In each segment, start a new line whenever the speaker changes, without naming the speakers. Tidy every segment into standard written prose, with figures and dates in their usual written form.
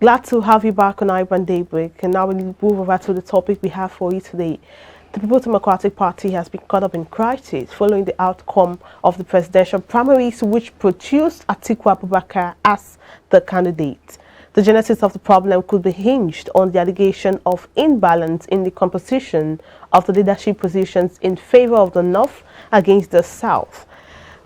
Glad to have you back on iBrand Daybreak, and now we'll move over to the topic we have for you today. The People's Democratic Party has been caught up in crisis following the outcome of the presidential primaries, which produced Atiku Abubakar as the candidate. The genesis of the problem could be hinged on the allegation of imbalance in the composition of the leadership positions in favor of the North against the South.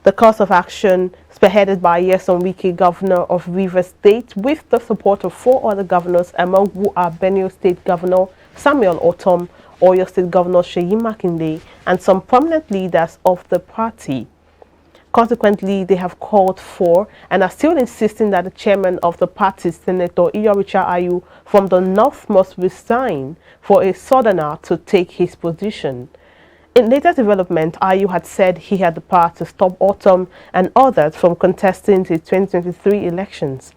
The course of action, spearheaded by Nyesom Wike, Governor of Rivers State, with the support of 4 other governors, among who are Benue State Governor Samuel Ortom, Oyo State Governor Seyi Makinde, and some prominent leaders of the party. Consequently, they have called for and are still insisting that the chairman of the party, Senator Iyorcha Ayu from the North, must resign for a southerner to take his position. In latest development, Ayu had said he had the power to stop Ortom and others from contesting the 2023 elections.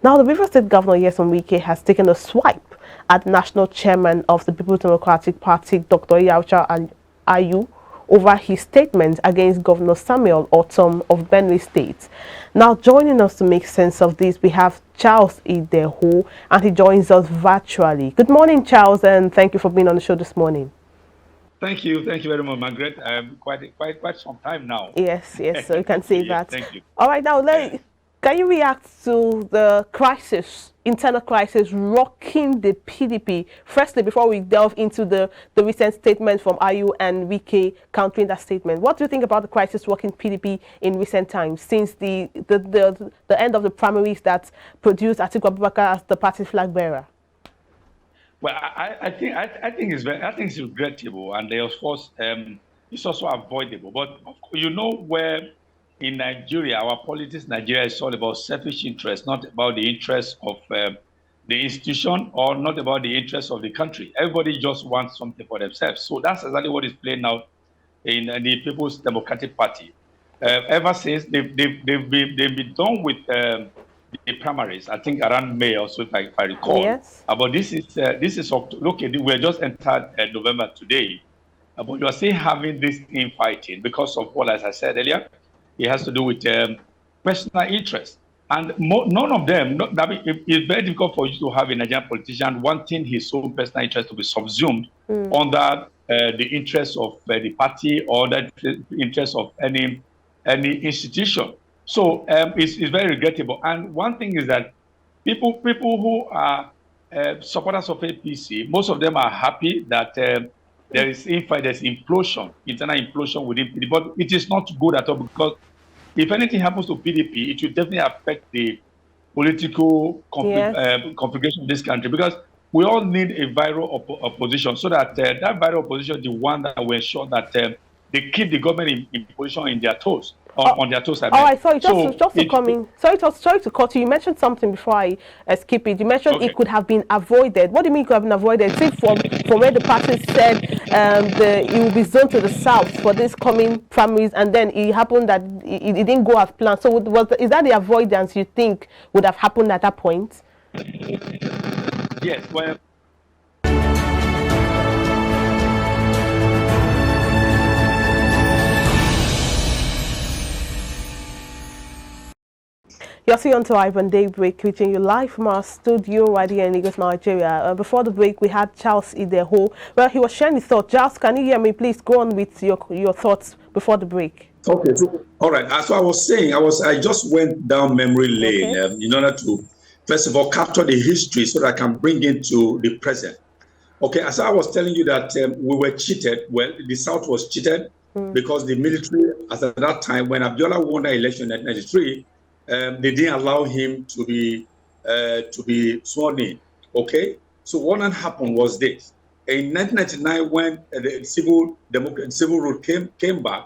Now, the Rivers State Governor Nyesom Wike has taken a swipe at national chairman of the People's Democratic Party, Dr. Iyorcha Ayu, over his statement against Governor Samuel Ortom of Benue State. Now, joining us to make sense of this, we have Charles Ideho, and he joins us virtually. Good morning, Charles, and thank you for being on the show this morning.
Thank you very much, Margaret. Quite some time now.
Yes, so you can say that.
Thank you.
All right, now can you react to the crisis, internal crisis rocking the PDP? Firstly, before we delve into the recent statement from Ayu and Wike countering that statement, what do you think about the crisis rocking PDP in recent times, since the end of the primaries that produced Atiku Abubakar as the party flag bearer?
Well, I think it's regrettable, and of course it's also avoidable. But you know, where in Nigeria, our politics in Nigeria is all about selfish interest, not about the interests of the institution, or not about the interests of the country. Everybody just wants something for themselves. So that's exactly what is playing out in the People's Democratic Party. Ever since they've been done with the primaries, I think around May or so, if I recall.
Yes.
But this is okay. We're just entered November today, but you are still having this infighting because of what, as I said earlier, it has to do with personal interest, and none of them. It's very difficult for you to have a Nigerian politician wanting his own personal interest to be subsumed under the interests of the party or the interests of any institution. So it's very regrettable. And one thing is that people who are supporters of APC, most of them are happy that there's implosion, internal implosion within PDP. But it is not good at all, because if anything happens to PDP, it will definitely affect the political configuration of this country, because we all need a viral opposition, so that that viral opposition is the one that will ensure that they keep the government in position in their toes. On their toes.
All right, sorry, just to come in. Sorry to cut you. You mentioned something before I skip it. You mentioned it could have been avoided. What do you mean it could have been avoided? See, from where the party said it will be zoned to the south for this coming primaries, and then it happened that it didn't go as planned. So is that the avoidance you think would have happened at that point?
Yes. Well.
You're still on to iBrand Daybreak, reaching you live from our studio right here in Lagos, Nigeria. Before the break, we had Charles Ideho. Well, he was sharing his thoughts. Charles, can you hear me? Please go on with your thoughts before the break.
Okay. So, all right. As I was saying, I just went down memory lane in order to, first of all, capture the history so that I can bring it to the present. Okay. As I was telling you that we were cheated. Well, the South was cheated because the military, as at that time, when Abiola won the election in 1993, they didn't allow him to be sworn in. Okay, so what had happened was this: in 1999, when the civil rule came back,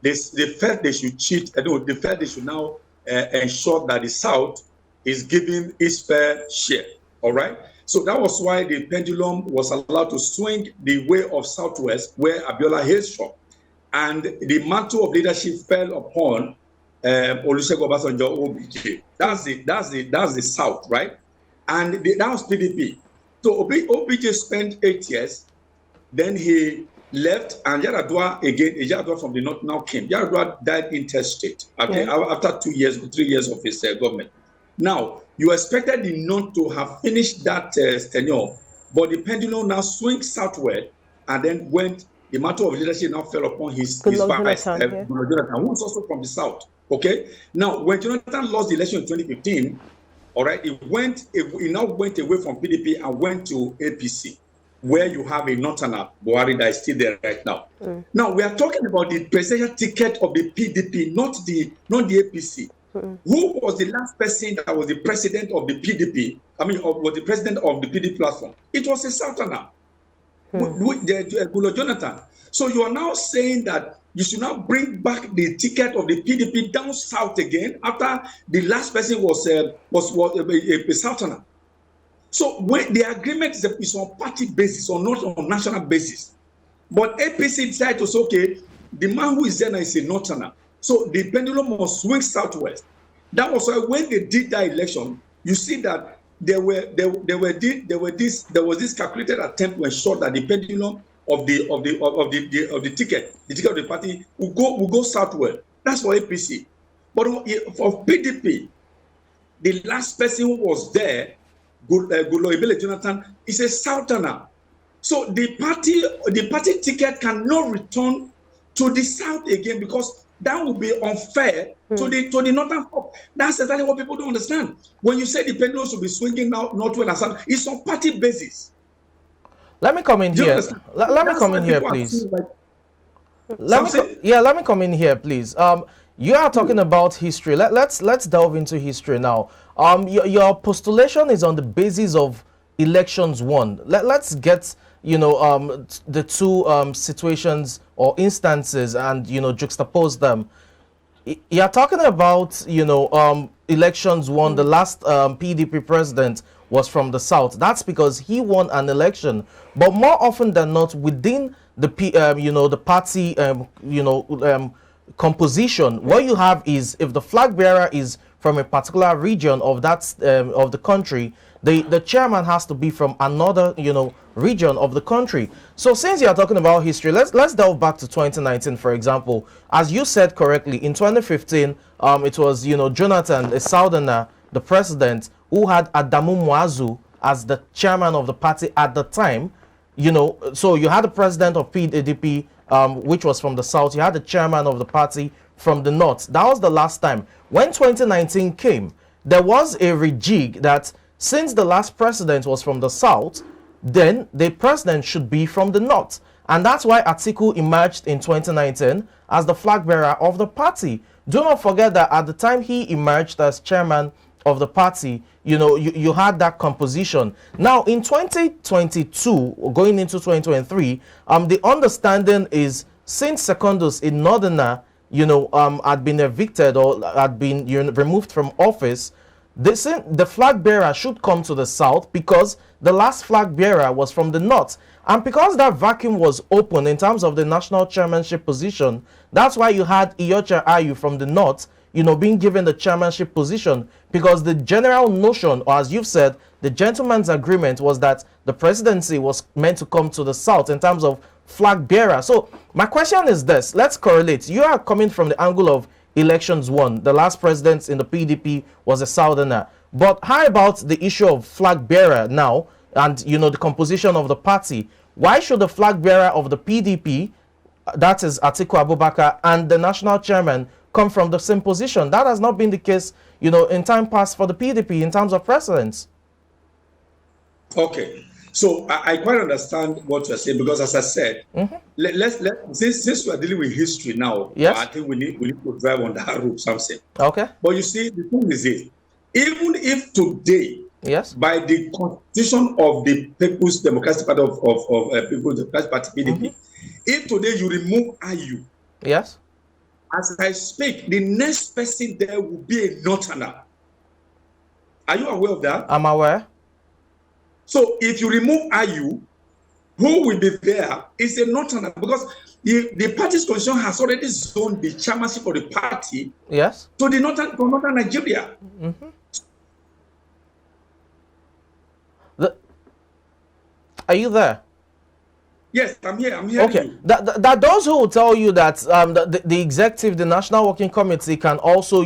they felt they should cheat. They felt they should now ensure that the South is giving its fair share. All right, so that was why the pendulum was allowed to swing the way of Southwest, where Abiola hails from, and the mantle of leadership fell upon Olusegun Obasanjo OBJ. That's the South, right? And that was PDP. So OBJ spent 8 years, then he left, and Yar'Adua from the North now came. Yar'Adua died intestate after 2 years, 3 years of his government. Now, you expected the North to have finished that tenure, but the pendulum now swings southward and then went. The matter of leadership now fell upon his vice, Jonathan, who was also from the South. Okay. Now, when Jonathan lost the election in 2015, all right, he now went away from PDP and went to APC, where you have a northerner, Buhari, that is still there right now. Now, we are talking about the presidential ticket of the PDP, not the APC. Who was the last person that was the president of the PDP? Was the president of the PDP platform? It was a southerner, Jonathan. So you are now saying that you should now bring back the ticket of the PDP down south again after the last person was a southerner. So when the agreement is on party basis or not on national basis, but APC decided to say, okay, the man who is there now is a northerner. So the pendulum must swing southwest. That was why when they did that election, you see that there was this calculated attempt to ensure that the pendulum of the ticket of the party will go southward. That's for APC. But for PDP, the last person who was there, Goodluck Jonathan, is a southerner. So the party ticket cannot return to the south again because that would be unfair to the northern folk. That's exactly what people don't understand. When you say the pendulum should be swinging now northward and south, it's on party basis.
Let me come in here. Let me come in here, please. Let me come in here, please. You are talking about history. Let's delve into history now. Your postulation is on the basis of elections won. Let's get the two situations or instances and juxtapose them. You're talking about elections won. The last PDP president was from the south. That's because he won an election. But more often than not, within the the party composition, what you have is if the flag bearer is from a particular region of that of the country, the chairman has to be from another region of the country. So since you are talking about history, let's delve back to 2019, for example. As you said correctly, in 2015, it was Jonathan, a southerner, the president, who had Adamu Muazu as the chairman of the party at the time. So you had the president of PDP, which was from the south. You had the chairman of the party from the north. That was the last time. When 2019 came, there was a rejig that since the last president was from the south, then the president should be from the north. And that's why Atiku emerged in 2019 as the flag bearer of the party. Do not forget that at the time he emerged as chairman of the party, you had that composition. Now in 2022, going into 2023, the understanding is since Secondus, a northerner, had been evicted or had been removed from office, the flag bearer should come to the south because the last flag bearer was from the north. And because that vacuum was open in terms of the national chairmanship position, that's why you had Iyorcha Ayu from the north, being given the chairmanship position, because the general notion, or as you've said, the gentleman's agreement was that the presidency was meant to come to the south in terms of flag bearer. So my question is this, let's correlate. You are coming from the angle of elections won. The last president in the PDP was a southerner. But how about the issue of flag bearer now and, the composition of the party? Why should the flag bearer of the PDP, that is Atiku Abubakar, and the national chairman come from the same position? That has not been the case, in time past for the PDP in terms of precedence.
Okay. So I quite understand what you're saying because, as I said, since we are dealing with history now,
yes,
I think we need to drive on that route, something.
Okay.
But you see, the thing is this: even if today,
yes,
by the constitution of the People's Democratic Party of People's Democratic Party (PDP), if today you remove Ayu,
yes,
as I speak, the next person there will be a northerner. Are you aware of that?
I'm aware.
So if you remove Ayu, who will be there is a northerner, because the party's constitution has already zoned the chairmanship of the party,
yes,
to the northern Nigeria.
Are you there?
Yes, I'm here. I'm here.
Okay, that those who will tell you that the executive, the National Working Committee can also,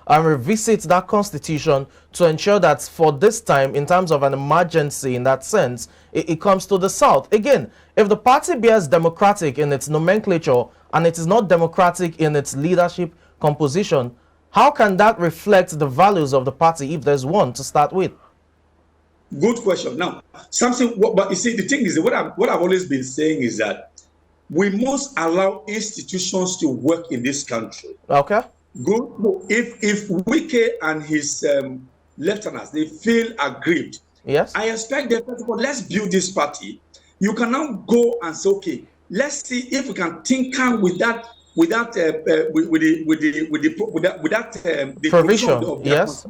revisit that constitution to ensure that for this time, in terms of an emergency in that sense, it comes to the South. Again, if the party bears democratic in its nomenclature and it is not democratic in its leadership composition, how can that reflect the values of the party if there's one to start with?
Good question. Now, but you see, the thing is, what I've always been saying is that we must allow institutions to work in this country.
Okay.
Good. If Wike and his lieutenants, they feel aggrieved,
yes,
I expect them to go, let's build this party. You can now go and say, okay, let's see if we can tinker with that, the
provision
of
yes,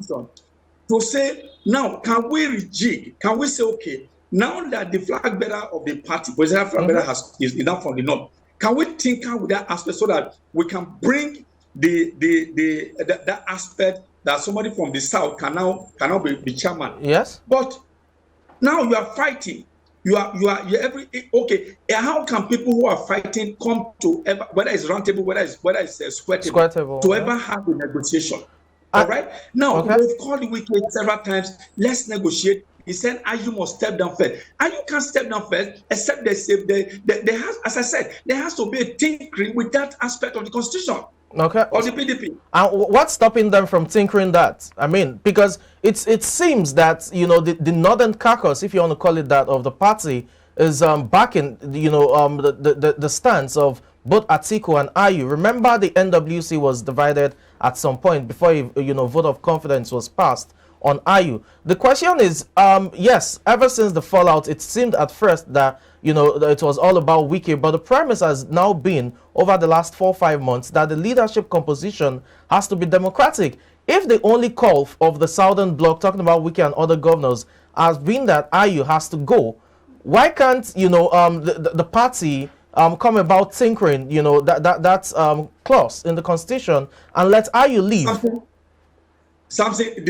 to say, now, can we rejig? Can we say, okay, now that the flag bearer of the party, presidential flag bearer is enough from the north, can we tinker with that aspect so that we can bring that aspect that somebody from the south can now be chairman?
Yes.
But now you are fighting. You are okay. How can people who are fighting come to ever, whether it's round table, whether it's square table, to ever have a negotiation? All right. Now we've called the Wike several times. Let's negotiate. He said, "Ayu must step down first." Ayu can't step down first, except there has, as I said, there has to be a tinkering with that aspect of the constitution.
Okay.
Or the PDP.
And what's stopping them from tinkering that? I mean, because it seems that the Northern Caucus, if you want to call it that, of the party is backing the stance of both Atiku and Ayu. Remember, the NWC was divided at some point before vote of confidence was passed on Ayu. The question is, yes, ever since the fallout, it seemed at first that it was all about Wike, but the premise has now been over the last 4 or 5 months that the leadership composition has to be democratic. If the only call of the Southern Bloc, talking about Wike and other governors, has been that Ayu has to go, why can't the party come about tinkering that's clause in the constitution and let Ayu leave?
Something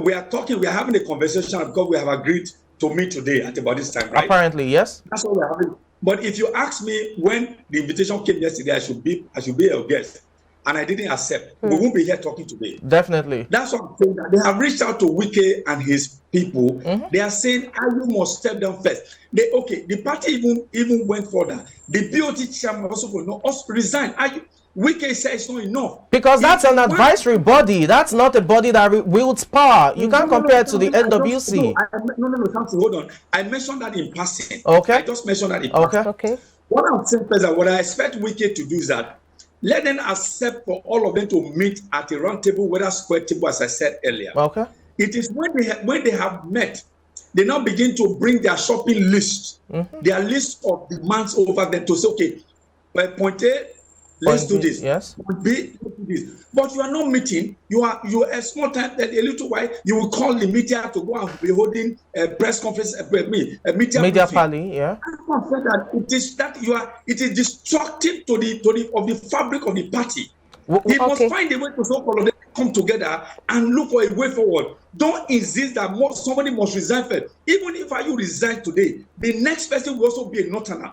we are having a conversation because we have agreed to meet today at about this time, right?
Apparently, yes.
That's what we're having. But if you ask me when the invitation came yesterday, I should be a guest, and I didn't accept. We won't be here talking today.
Definitely.
That's what I'm saying. That they have reached out to Wike and his people. They are saying Ayu must step down first. The party even went further. The BOT chairman also resign. Wike said it's not enough.
Because that's an advisory body. That's not a body that wields power. You can't compare it to the NWC.
No, something. Hold on. I mentioned that in passing.
Okay.
I just mentioned that in passing.
Okay.
What I'm saying is that what I expect Wike to do is that let them accept for all of them to meet at a round table, whether square table, as I said earlier.
Okay.
It is when they have met, they now begin to bring their shopping list, their list of demands over them to say, okay, by point A, let's do this.
Yes.
Point B, let's do this. But you are not meeting. You are a small time, a little while, you will call the media to go and be holding a press conference, a media
pally, yeah.
I said that it is destructive to the fabric of the party. He must find a way to so all of them come together and look for a way forward. Don't insist that somebody must resign first. Even if you resign today, the next person will also be a northerner.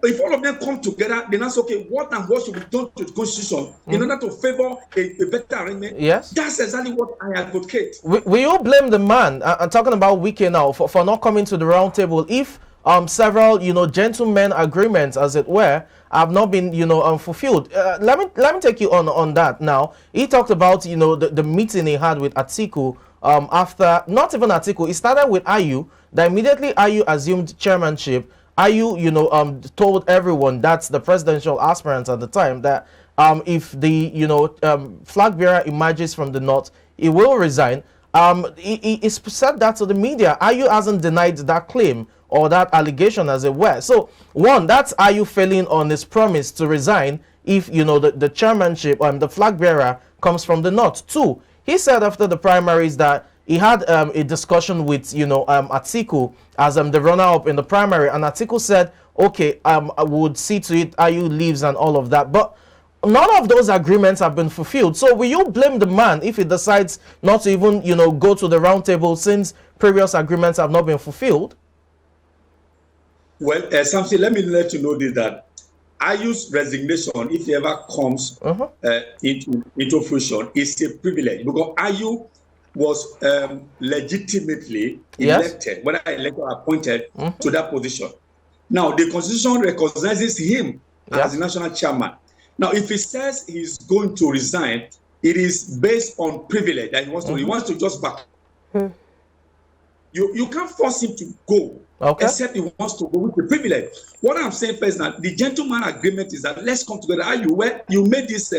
If all of them come together, then that's okay. What should be done to the constitution in order to favor a better arrangement?
Yes.
That's exactly what I advocate.
We all blame the man. I'm talking about Wike now for not coming to the round table. If several gentlemen agreements, as it were, have not been fulfilled. Let me take you on that now. He talked about the meeting he had with Atiku after, not even Atiku, it started with Ayu. That immediately Ayu assumed chairmanship. Ayu told everyone, that's the presidential aspirants at the time, that if the flag bearer emerges from the north, he will resign. He said that to the media. Ayu hasn't denied that claim or that allegation, as it were. So one, that's Ayu failing on his promise to resign if the chairmanship the flag bearer comes from the north. Two, he said after the primaries that he had a discussion with Atiku as the runner-up in the primary, and Atiku said, okay, I would see to it Ayu leaves and all of that. But none of those agreements have been fulfilled. So will you blame the man if he decides not to even go to the round table since previous agreements have not been fulfilled?
Well, something, let me let you know this, that Ayu's resignation, if it ever comes into fruition, is a privilege because Ayu was legitimately elected, whether elected or appointed to that position. Now, the Constitution recognizes him as the national chairman. Now, if he says he's going to resign, it is based on privilege that he wants to just back. You can't force him to go, except he wants to go with the privilege. What I'm saying first now, the gentleman agreement is that let's come together. Where you made this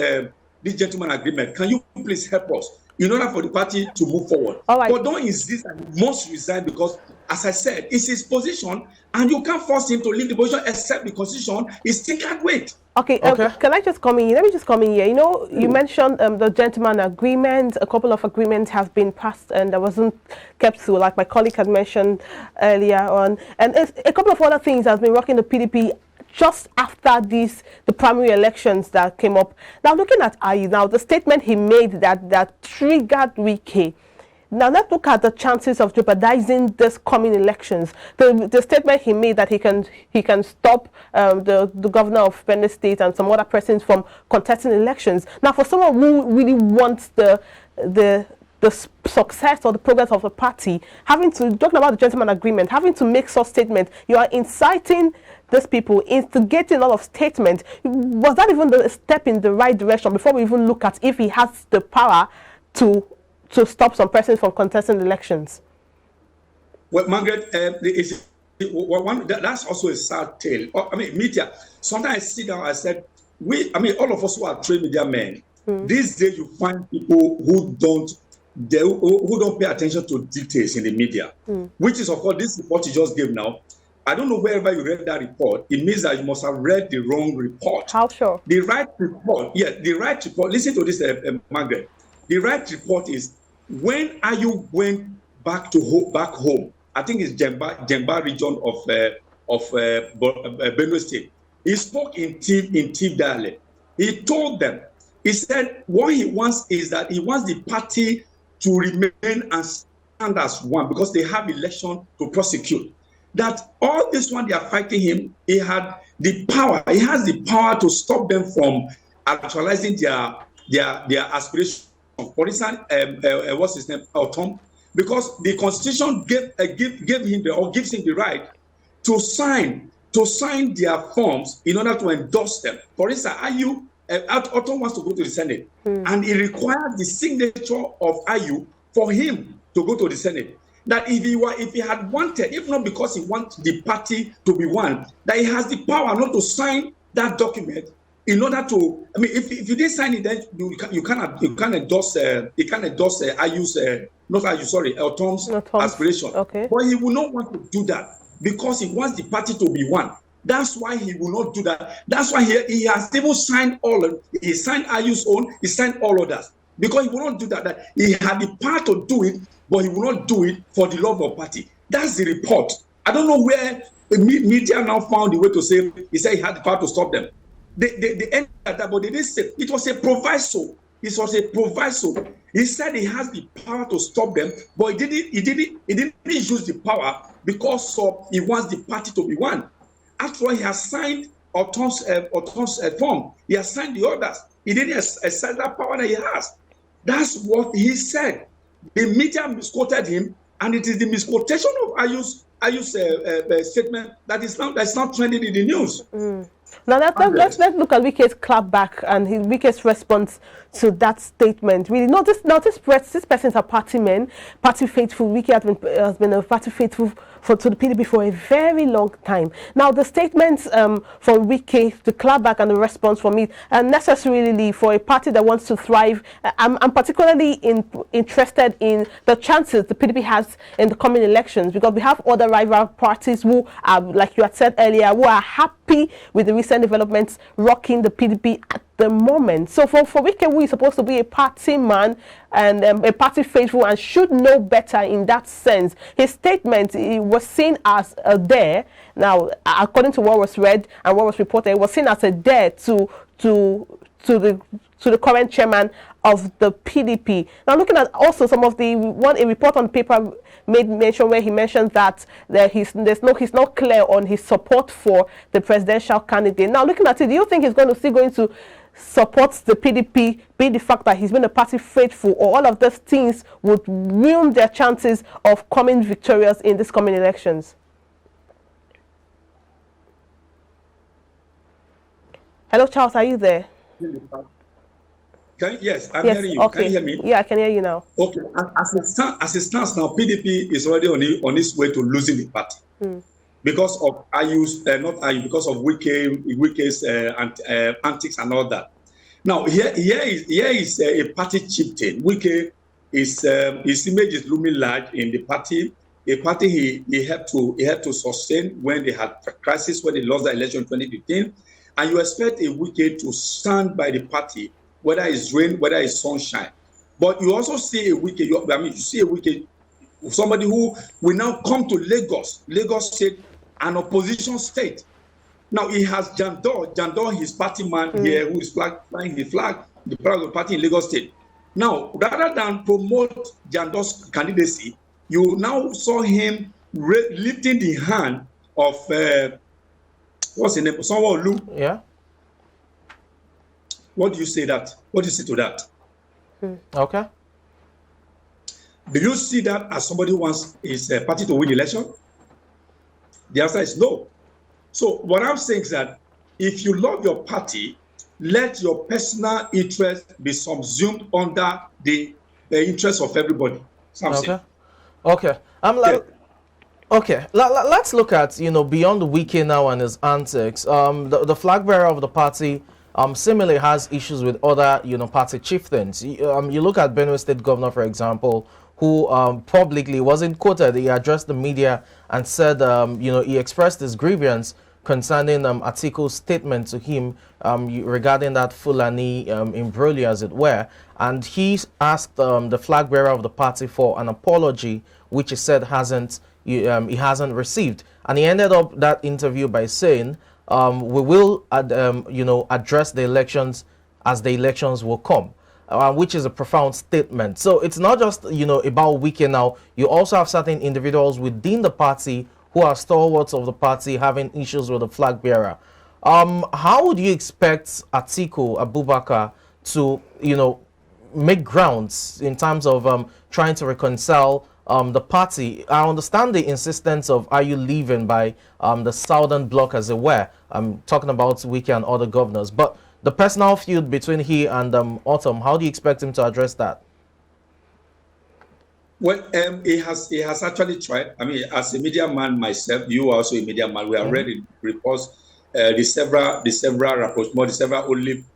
gentleman agreement, can you please help us in order for the party to move forward? But don't insist that he must resign because, as I said, it's his position, and you can't force him to leave the position except the Constitution is still can't wait.
Okay. Can I just come in? Let me just come in here. You know, you mentioned the gentleman agreement. A couple of agreements have been passed and that wasn't kept to, like my colleague had mentioned earlier on. And a couple of other things has been rocking the PDP just after the primary elections that came up. Now, looking at Ayu, now the statement he made that triggered Wike. Now let's look at the chances of jeopardizing this coming elections. The statement he made that he can stop the governor of Benue State and some other persons from contesting elections. Now, for someone who really wants the success or the progress of the party, talking about the gentleman agreement, having to make such statement, you are inciting these people, instigating a lot of statements. Was that even the step in the right direction before we even look at if he has the power to stop some persons from contesting elections?
Well, Margaret, that's also a sad tale. I mean, media. Sometimes I sit down, I said, all of us who are trained media men, these days you find people who don't pay attention to details in the media, which is, of course, this report you just gave now. I don't know wherever you read that report. It means that you must have read the wrong report.
How sure?
The right report, the right report. Listen to this, Margaret. The right report is when Ayu went back home. I think it's Jemba region of Benue State. He spoke in Tiv dialect. He told them, he said what he wants is that he wants the party to remain and stand as one because they have election to prosecute. That all this one they are fighting him, he has the power to stop them from actualizing their aspirations. For instance, what's his name, Ortom, because the Constitution gives him the right to sign their forms in order to endorse them. For instance, Ortom wants to go to the Senate, and it requires the signature of Ayu for him to go to the Senate. That if he had wanted, if not because he wants the party to be one, that he has the power not to sign that document. In order to, I mean, if you didn't sign it, then you can't endorse Ayu's Ortom's aspiration. Okay. But he will not want to do that because he wants the party to be one. That's why he will not do that. That's why he has even signed he signed Ayu's own, he signed all others. Because he will not do that. That he had the power to do it, but he will not do it for the love of party. That's the report. I don't know where the media now found the way to say he said he had the power to stop them. They ended that, but they didn't say it was a proviso. It was a proviso. He said he has the power to stop them, but he didn't use the power because he wants the party to be one. After all, he has signed Ortom's form. He has signed the others. He didn't exercise that power that he has. That's what he said. The media misquoted him, and it is the misquotation of Ayu's statement that's not trending in the news.
Now let's look at Wike's clapback and Wike's response to that statement. Really, this person's a party man, party faithful. Wike has been a party faithful to the PDP for a very long time. Now the statements from Wike, the clapback and the response from it, are necessarily for a party that wants to thrive. I'm particularly interested in the chances the PDP has in the coming elections, because we have other rival parties who are, like you had said earlier, who are happy with the recent developments rocking the PDP at the moment. So for Wike, who is supposed to be a party man and a party faithful and should know better in that sense, his statement was seen as a dare. Now, according to what was read and what was reported, it was seen as a dare to to the current chairman of the PDP. Now, looking at also some of a report on paper made mention where he mentioned that he's not clear on his support for the presidential candidate. Now, looking at it, do you think he's still going to support the PDP, be the fact that he's been a party faithful, or all of these things would ruin their chances of coming victorious in this coming elections? Hello, Charles, are you there?
Yes, I'm
yes,
hearing you.
Okay.
Can you hear me?
Yeah, I can hear you now.
Okay, as it stands now, PDP is already on its way to losing the party because of because of Wike's antics and all that. Now, here is a party chieftain. Wike his image is looming large in the party. A party he had to sustain when they had a crisis, when they lost the election in 2015. And you expect a Wike to stand by the party, whether it's rain, whether it's sunshine. But you also see a Wike, you see a Wike, somebody who will now come to Lagos State, an opposition state. Now he has Jandor, his party man here, who is flying the flag of the party in Lagos State. Now, rather than promote Jandor's candidacy, you now saw him lifting the hand of what's the name? Sanwo-Olu.
Yeah.
What do you say that? What do you say to that?
Okay.
Do you see that as somebody who wants his party to win the election? The answer is no. So what I'm saying is that if you love your party, let your personal interest be subsumed under the interest of everybody. Something.
Okay. Okay, let's look at, beyond the Wike now and his antics. The flag bearer of the party similarly has issues with other, party chieftains. You look at Benue State Governor, for example, who publicly wasn't quoted. He addressed the media and said, he expressed his grievance concerning Atiku's statement to him regarding that Fulani imbroglio, as it were. And he asked the flag bearer of the party for an apology, which he said he hasn't received. And he ended up that interview by saying, we will address the elections as the elections will come, which is a profound statement. So it's not just about Wike now. You also have certain individuals within the party who are stalwarts of the party having issues with the flag bearer. How would you expect Atiku Abubakar to make grounds in terms of trying to reconcile the party? I understand the insistence of Ayu leaving by the southern bloc, as it were. I'm talking about Wike and other governors. But the personal feud between he and Ortom, how do you expect him to address that?
Well, he has actually tried. I mean, as a media man myself, you are also a media man. We have read the reports, the several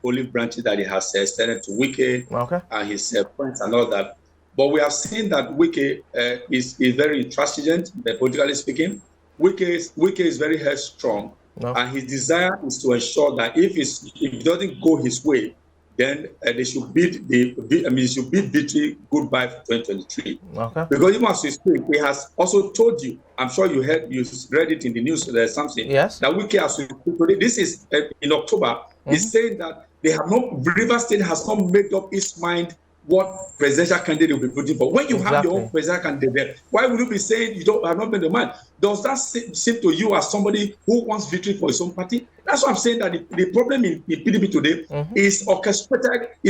olive branches that he has extended to Wike and his friends and all that. But we have seen that Wike is very intransigent, politically speaking. Wike is very headstrong, and his desire is to ensure that if it doesn't go his way, then they should bid victory goodbye for 2023. Because even as we speak, he has also told you, I'm sure you read it in the news, there's something,
yes,
that Wike as we speak today, this is in October, he's saying that River State has not made up its mind what presidential candidate will be putting for. When you have your own presidential candidate there, why would you be saying you have not made the mind? Does that seem to you as somebody who wants victory for his own party? That's why I'm saying that the problem in PDP today is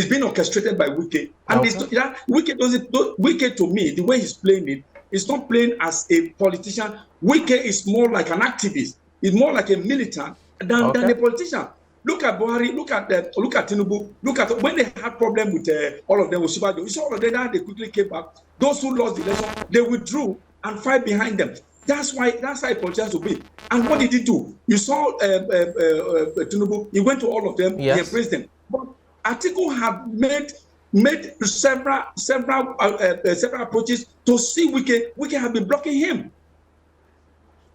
being orchestrated by Wike. And Wike to me, the way he's playing it, is not playing as a politician. Wike is more like an activist. He's more like a militant than a politician. Look at Buhari, look at Tinubu, look at when they had problem with all of them with Shibajo. You saw all of them, they quickly came back. Those who lost the election, they withdrew and fight behind them. That's how a politician should be. And what did he do? You saw Tinubu, he went to all of them, yes, he embraced them. But Atiku have made several approaches to see Wike. Wike have been blocking him.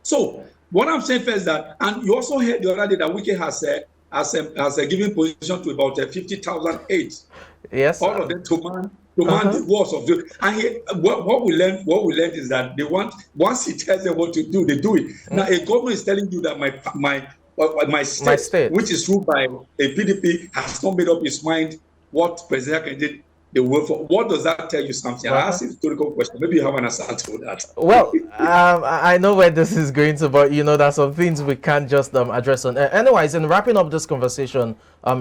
So what I'm saying first that, and you also heard the other day that Wike has a given position to about 50,000 aides.
Yes.
All of them to man the walls of the. And what we learned is that they want, once he tells them what to do, they do it. Now a government is telling you that my state, which is ruled by a PDP, has not made up its mind what presidential candidate they work for. What does that tell you something? I asked a rhetorical question. Maybe you have an answer to that.
Well, I know where this is going to, but you know, there's some things we can't just address on. Anyways, in wrapping up this conversation,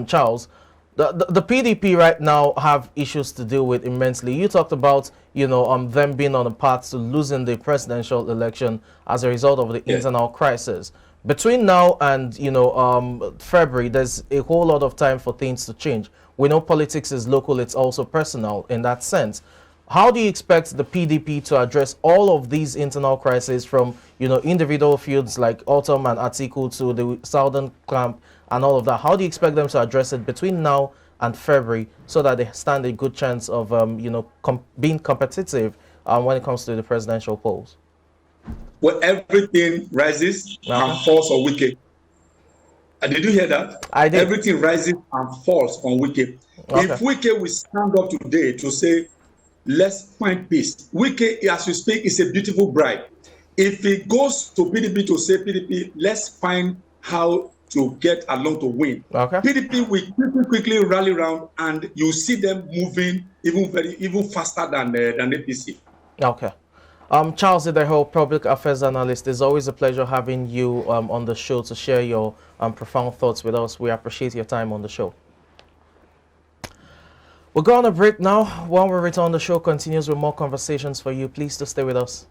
Charles, the PDP right now have issues to deal with immensely. You talked about, you know, them being on the path to losing the presidential election as a result of the internal crisis. Between now and, you know, February, there's a whole lot of time for things to change. We know politics is local, it's also personal in that sense. How do you expect the PDP to address all of these internal crises, from, you know, individual fields like Ortom and Atiku to the Southern camp and all of that? How do you expect them to address it between now and February so that they stand a good chance of, you know, being competitive when it comes to the presidential polls?
Well, everything rises and falls on Wike. Did you hear that?
I did.
Everything rises and falls on Wike. If Wike will stand up today to say, let's find peace. Wike, as we speak, is a beautiful bride. If he goes to PDP to say, PDP, let's find how to get along to win. PDP will quickly rally around, and you see them moving even faster than APC.
Okay. Charles Iyorcha, public affairs analyst, it's always a pleasure having you on the show to share your profound thoughts with us. We appreciate your time on the show. We'll go on a break now. When we return, the show continues with more conversations for you. Please do stay with us.